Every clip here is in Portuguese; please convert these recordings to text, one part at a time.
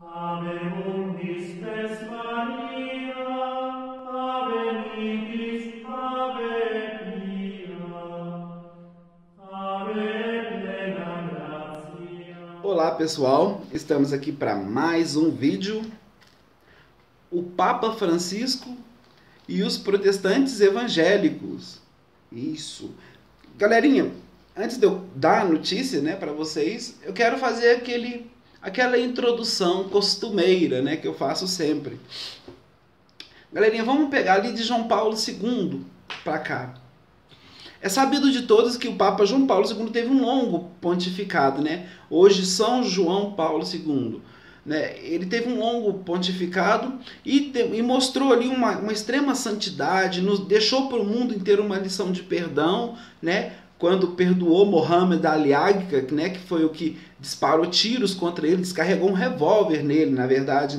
Ave undis spes Maria, ave nidis, ave pia, ave plena gratia. Olá pessoal, estamos aqui para mais um vídeo. O Papa Francisco e os protestantes evangélicos. Isso. Galerinha, antes de eu dar a notícia, para vocês, eu quero fazer aquela introdução costumeira, que eu faço sempre. Galerinha, vamos pegar ali de João Paulo II para cá. É sabido de todos que o Papa João Paulo II teve um longo pontificado, Hoje, São João Paulo II. Ele teve um longo pontificado e mostrou ali uma extrema santidade, deixou para o mundo inteiro uma lição de perdão, quando perdoou Mohammed Ali Agca, que foi o que disparou tiros contra ele, descarregou um revólver nele, na verdade,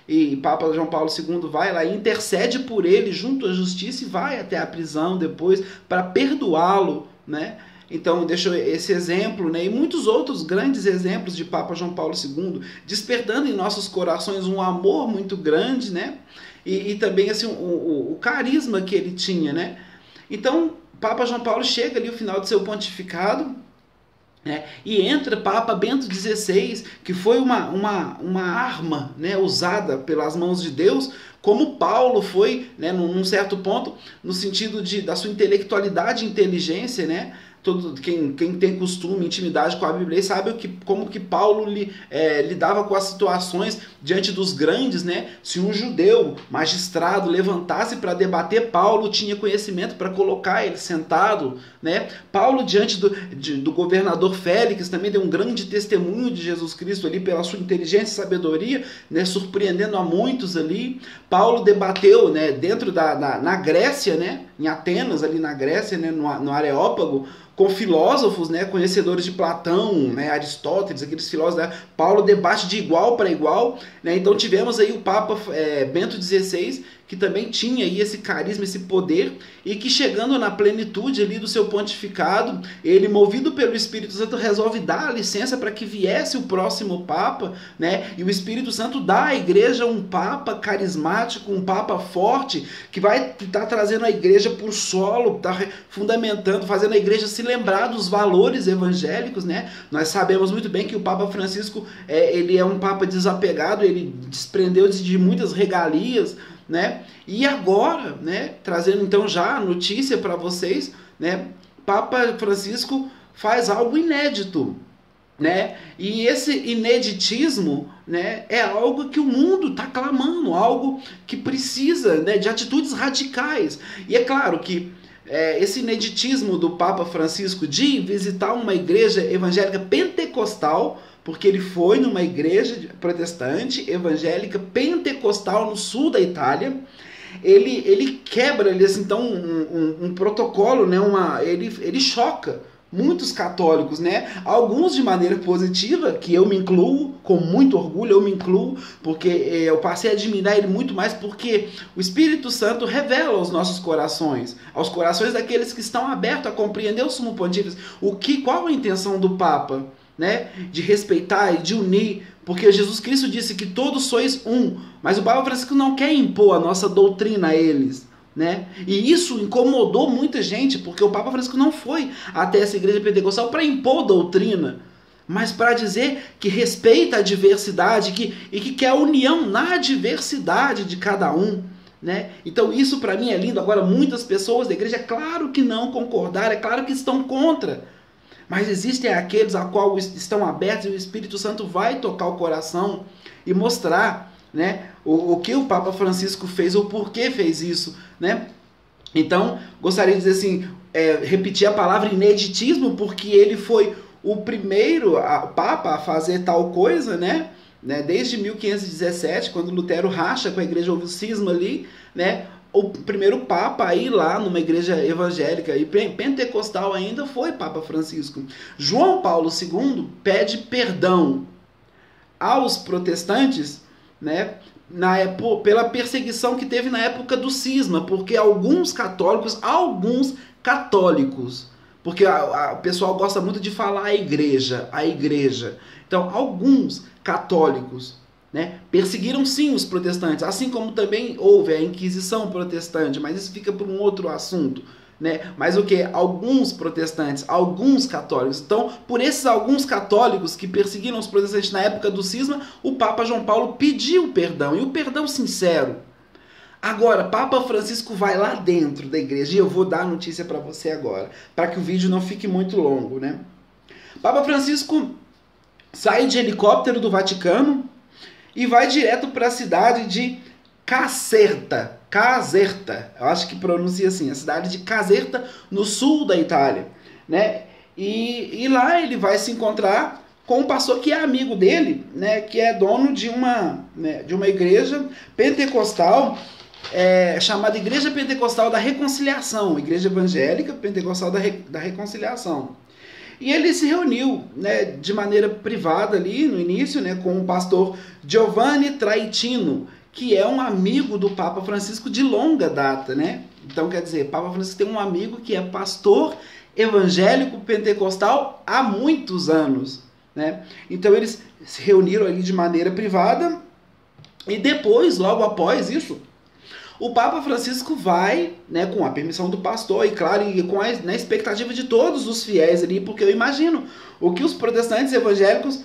E Papa João Paulo II vai lá e intercede por ele junto à justiça e vai até a prisão depois para perdoá-lo, Então deixou esse exemplo, e muitos outros grandes exemplos de Papa João Paulo II, despertando em nossos corações um amor muito grande, E também assim, o carisma que ele tinha, Então, Papa João Paulo chega ali ao final do seu pontificado, e entra Papa Bento XVI, que foi uma arma, usada pelas mãos de Deus, como Paulo foi, num certo ponto, no sentido da sua intelectualidade e inteligência, quem tem costume, intimidade com a Bíblia, sabe como que Paulo lidava com as situações diante dos grandes, Se um judeu magistrado levantasse para debater, Paulo tinha conhecimento para colocar ele sentado, Paulo, diante do governador Félix, também deu um grande testemunho de Jesus Cristo ali pela sua inteligência e sabedoria, surpreendendo a muitos ali. Paulo debateu, dentro na Grécia, em Atenas, ali na Grécia, no Areópago, com filósofos, conhecedores de Platão, Aristóteles, aqueles filósofos, Paulo debate de igual para igual, Então tivemos aí o Papa Bento XVI, que também tinha aí esse carisma, esse poder, e que chegando na plenitude ali do seu pontificado, ele, movido pelo Espírito Santo, resolve dar a licença para que viesse o próximo Papa, E o Espírito Santo dá à igreja um Papa carismático, um Papa forte, que vai estar trazendo a igreja por solo, tá fundamentando, fazendo a igreja se lembrar dos valores evangélicos, Nós sabemos muito bem que o Papa Francisco, ele é um Papa desapegado, ele desprendeu de muitas regalias, E agora, trazendo então já a notícia para vocês, Papa Francisco faz algo inédito, E esse ineditismo, é algo que o mundo está clamando, algo que precisa, de atitudes radicais. E é claro que esse ineditismo do Papa Francisco de visitar uma igreja evangélica pentecostal, porque ele foi numa igreja protestante, evangélica, pentecostal no sul da Itália, ele quebra assim, então, um protocolo, ele choca muitos católicos, Alguns de maneira positiva, que eu me incluo, com muito orgulho, eu me incluo, porque eu passei a admirar ele muito mais, porque o Espírito Santo revela aos nossos corações, aos corações daqueles que estão abertos a compreender o Sumo Pontífice, qual a intenção do Papa, de respeitar e de unir, porque Jesus Cristo disse que todos sois um, mas o Papa Francisco não quer impor a nossa doutrina a eles, E isso incomodou muita gente, porque o Papa Francisco não foi até essa igreja pentecostal para impor doutrina, mas para dizer que respeita a diversidade e que quer a união na diversidade de cada um, Então isso para mim é lindo. Agora, muitas pessoas da igreja, é claro que não concordaram, é claro que estão contra, mas existem aqueles a qual estão abertos e o Espírito Santo vai tocar o coração e mostrar, o que o Papa Francisco fez, ou por que fez isso, Então, gostaria de dizer assim, repetir a palavra ineditismo, porque ele foi o primeiro Papa a fazer tal coisa, Desde 1517, quando Lutero racha com a igreja, houve o cisma ali, O primeiro Papa a ir lá numa igreja evangélica e pentecostal ainda foi Papa Francisco. João Paulo II pede perdão aos protestantes, pela perseguição que teve na época do cisma, porque alguns católicos, porque o pessoal gosta muito de falar a igreja. Então, alguns católicos, né? Perseguiram sim os protestantes, assim como também houve a Inquisição protestante, mas isso fica por um outro assunto, né? Mas o que? Alguns protestantes, alguns católicos. Então, por esses alguns católicos que perseguiram os protestantes na época do cisma, o Papa João Paulo pediu perdão, e o perdão sincero. Agora, Papa Francisco vai lá dentro da igreja, e eu vou dar a notícia para você agora, para que o vídeo não fique muito longo, né? Papa Francisco sai de helicóptero do Vaticano e vai direto para a cidade de Caserta, eu acho que pronuncia assim, a cidade de Caserta, no sul da Itália, né? E lá ele vai se encontrar com um pastor que é amigo dele, né? Que é dono de uma igreja pentecostal, chamada Igreja Pentecostal da Reconciliação, Igreja Evangélica Pentecostal da Reconciliação. E ele se reuniu, né, de maneira privada ali no início, né, com o pastor Giovanni Traitino, que é um amigo do Papa Francisco de longa data, né? Então, quer dizer, Papa Francisco tem um amigo que é pastor evangélico pentecostal há muitos anos, né? Então, eles se reuniram ali de maneira privada e depois, logo após isso, o Papa Francisco vai, né, com a permissão do pastor e, claro, e na expectativa de todos os fiéis ali, porque eu imagino o que os protestantes evangélicos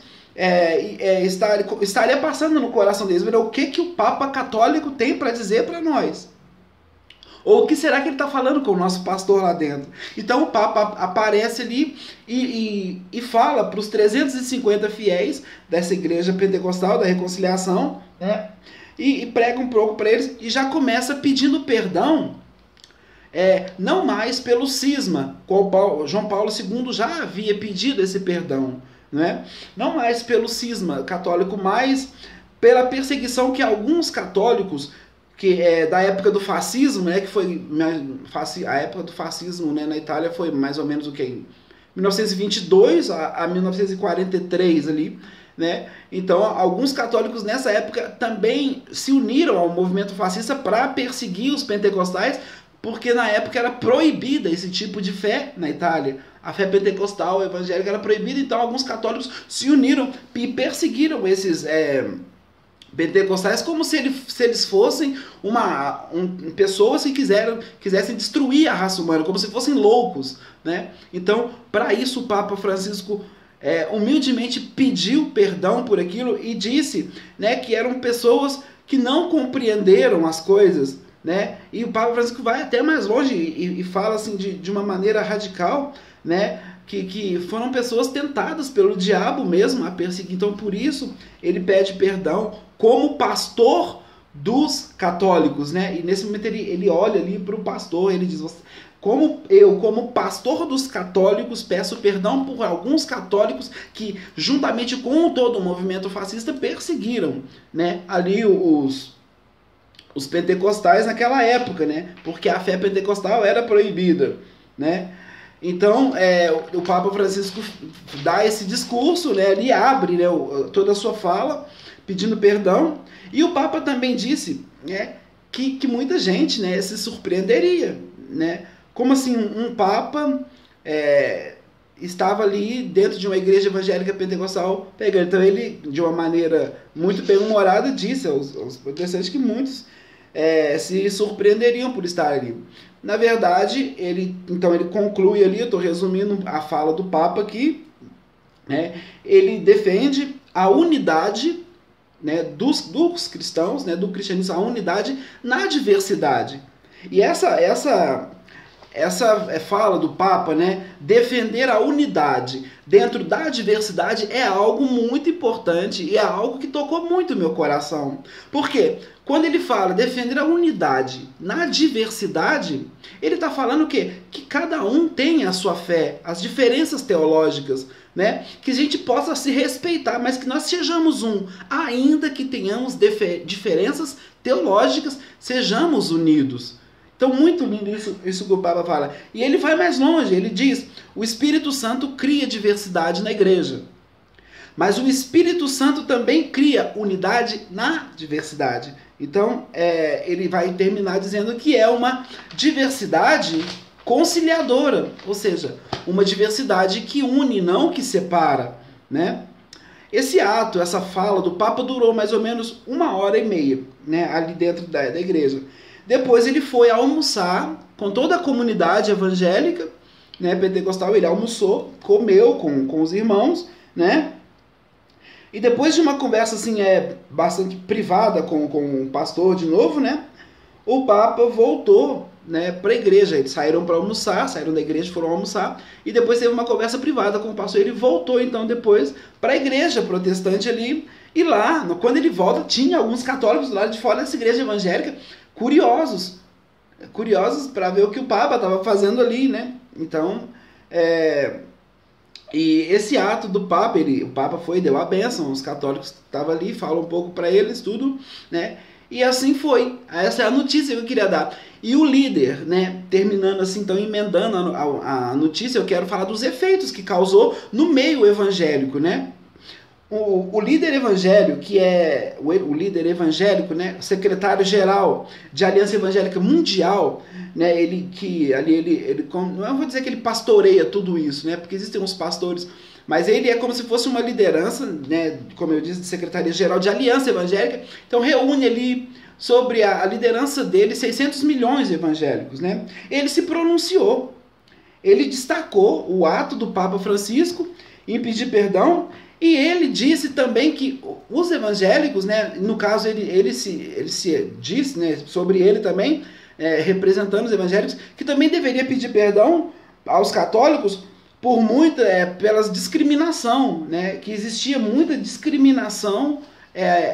estaria passando no coração deles, o que o Papa católico tem para dizer para nós. Ou o que será que ele está falando com o nosso pastor lá dentro? Então o Papa aparece ali e fala para os 350 fiéis dessa igreja pentecostal da reconciliação, né? E prega um pouco para eles e já começa pedindo perdão, não mais pelo cisma, qual João Paulo II já havia pedido esse perdão, né? Não mais pelo cisma católico, mas pela perseguição que alguns católicos, da época do fascismo, né, que foi a época do fascismo, né, na Itália foi mais ou menos o que? 1922 a 1943 ali, né? Então, alguns católicos nessa época também se uniram ao movimento fascista para perseguir os pentecostais, porque na época era proibida esse tipo de fé na Itália. A fé pentecostal, evangélica era proibida, então alguns católicos se uniram e perseguiram esses pentecostais como se eles fossem pessoas que quisessem destruir a raça humana, como se fossem loucos, né? Então, para isso o Papa Francisco humildemente pediu perdão por aquilo e disse, né, que eram pessoas que não compreenderam as coisas, né? E o Papa Francisco vai até mais longe e fala assim de uma maneira radical, né, que foram pessoas tentadas pelo diabo mesmo a perseguir. Então, por isso, ele pede perdão como pastor dos católicos, né? E nesse momento ele olha ali para o pastor, ele diz: como pastor dos católicos, peço perdão por alguns católicos que, juntamente com todo o movimento fascista, perseguiram, né, ali os pentecostais naquela época, né? Porque a fé pentecostal era proibida, né? Então, o Papa Francisco dá esse discurso, né? Ele abre, né, toda a sua fala pedindo perdão. E o Papa também disse, né, que muita gente, né, se surpreenderia, né? Como assim um Papa estava ali dentro de uma igreja evangélica pentecostal pegando? Então ele, de uma maneira muito bem-humorada, disse aos protestantes que muitos se surpreenderiam por estar ali. Na verdade, ele conclui ali, eu estou resumindo a fala do Papa aqui, né? Ele defende a unidade, né, dos cristãos, né, do cristianismo, a unidade na diversidade. E essa fala do Papa, né, defender a unidade dentro da diversidade, é algo muito importante e é algo que tocou muito o meu coração. Por quê? Quando ele fala defender a unidade na diversidade, ele está falando o quê? Que cada um tem a sua fé, as diferenças teológicas, né? Que a gente possa se respeitar, mas que nós sejamos um, ainda que tenhamos diferenças teológicas, sejamos unidos. Então, muito lindo isso que o Papa fala. E ele vai mais longe, ele diz: o Espírito Santo cria diversidade na igreja, mas o Espírito Santo também cria unidade na diversidade. Então, ele vai terminar dizendo que é uma diversidade conciliadora, ou seja, uma diversidade que une, não que separa, né? esse ato, essa fala do Papa durou mais ou menos 1h30, né, ali dentro da igreja. Depois ele foi almoçar com toda a comunidade evangélica, né, pentecostal. Ele almoçou, comeu com os irmãos, né? E depois de uma conversa assim, bastante privada com o pastor de novo, né, o Papa voltou, né, para a igreja. Eles saíram para almoçar, saíram da igreja, foram almoçar, e depois teve uma conversa privada com o pastor. Ele voltou então depois para a igreja protestante ali, e lá, quando ele volta, tinha alguns católicos lá de fora dessa igreja evangélica, curiosos para ver o que o Papa estava fazendo ali, né? Então, e esse ato do Papa, o Papa foi, deu a bênção, os católicos estavam ali, falam um pouco para eles, tudo, né? E assim foi. Essa é a notícia que eu queria dar. E o líder, né, terminando assim, então emendando a notícia, eu quero falar dos efeitos que causou no meio evangélico, né? O líder evangélico, que é o líder evangélico, né, secretário-geral de Aliança Evangélica Mundial, né, ele não vou dizer que ele pastoreia tudo isso, né, porque existem uns pastores, mas ele é como se fosse uma liderança, né, como eu disse, de Secretaria-Geral de Aliança Evangélica. Então reúne ali sobre a liderança dele 600 milhões de evangélicos, né? Ele se pronunciou, ele destacou o ato do Papa Francisco em pedir perdão. E ele disse também que os evangélicos, né, no caso ele se disse, né, sobre ele também, representando os evangélicos, que também deveria pedir perdão aos católicos por pela discriminação, né, que existia muita discriminação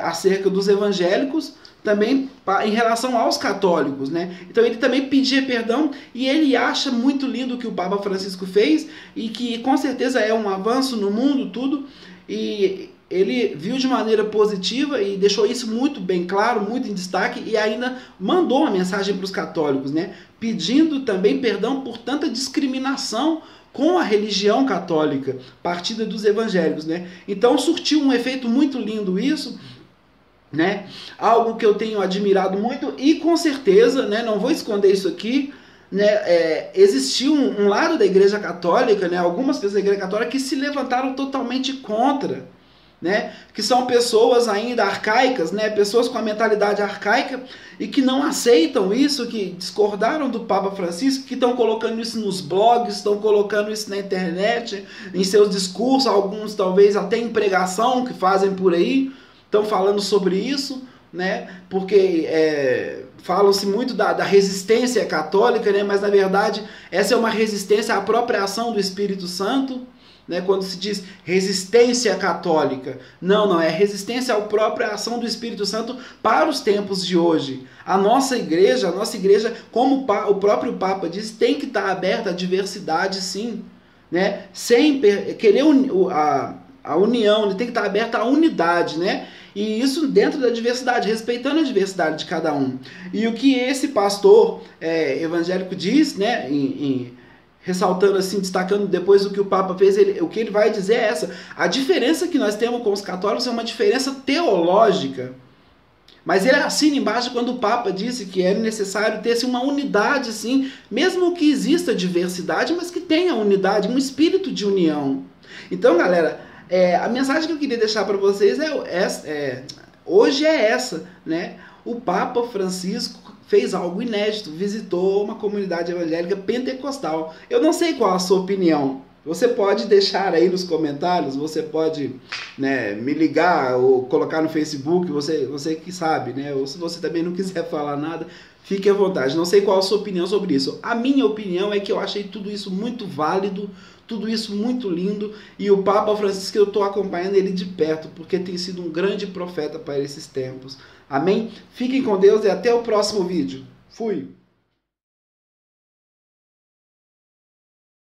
acerca dos evangélicos também em relação aos católicos, né? Então ele também pedia perdão, e ele acha muito lindo o que o Papa Francisco fez, e que com certeza é um avanço no mundo, tudo. E ele viu de maneira positiva e deixou isso muito bem claro, muito em destaque, e ainda mandou uma mensagem para os católicos, né, pedindo também perdão por tanta discriminação com a religião católica, partida dos evangélicos, né? Então surtiu um efeito muito lindo isso, né? Algo que eu tenho admirado muito, e com certeza, né, não vou esconder isso aqui, né, existiu um lado da Igreja Católica, né, algumas pessoas da Igreja Católica que se levantaram totalmente contra, né, que são pessoas ainda arcaicas, né, pessoas com a mentalidade arcaica e que não aceitam isso, que discordaram do Papa Francisco, que estão colocando isso nos blogs, estão colocando isso na internet, em seus discursos, alguns talvez até em pregação que fazem por aí, estão falando sobre isso, né, porque falam-se muito da resistência católica, né? Mas na verdade essa é uma resistência à própria ação do Espírito Santo, né? Quando se diz resistência católica, não, é resistência à própria ação do Espírito Santo para os tempos de hoje. A nossa igreja, como o próprio Papa diz, tem que estar aberta à diversidade, sim, né? Sem querer a união, tem que estar aberta à unidade, né? E isso dentro da diversidade, respeitando a diversidade de cada um. E o que esse pastor evangélico diz, né, ressaltando assim, destacando depois o que o Papa fez, o que ele vai dizer é essa: a diferença que nós temos com os católicos é uma diferença teológica. Mas ele assina embaixo quando o Papa disse que é necessário ter uma unidade, sim, mesmo que exista diversidade, mas que tenha unidade, um espírito de união. Então, galera, a mensagem que eu queria deixar para vocês hoje é essa, né? O Papa Francisco fez algo inédito, visitou uma comunidade evangélica pentecostal. Eu não sei qual a sua opinião. Você pode deixar aí nos comentários, você pode, né, me ligar ou colocar no Facebook, você que sabe, né? Ou se você também não quiser falar nada, fique à vontade. Não sei qual a sua opinião sobre isso. A minha opinião é que eu achei tudo isso muito válido, tudo isso muito lindo, e o Papa Francisco, eu estou acompanhando ele de perto, porque tem sido um grande profeta para esses tempos. Amém? Fiquem com Deus e até o próximo vídeo. Fui!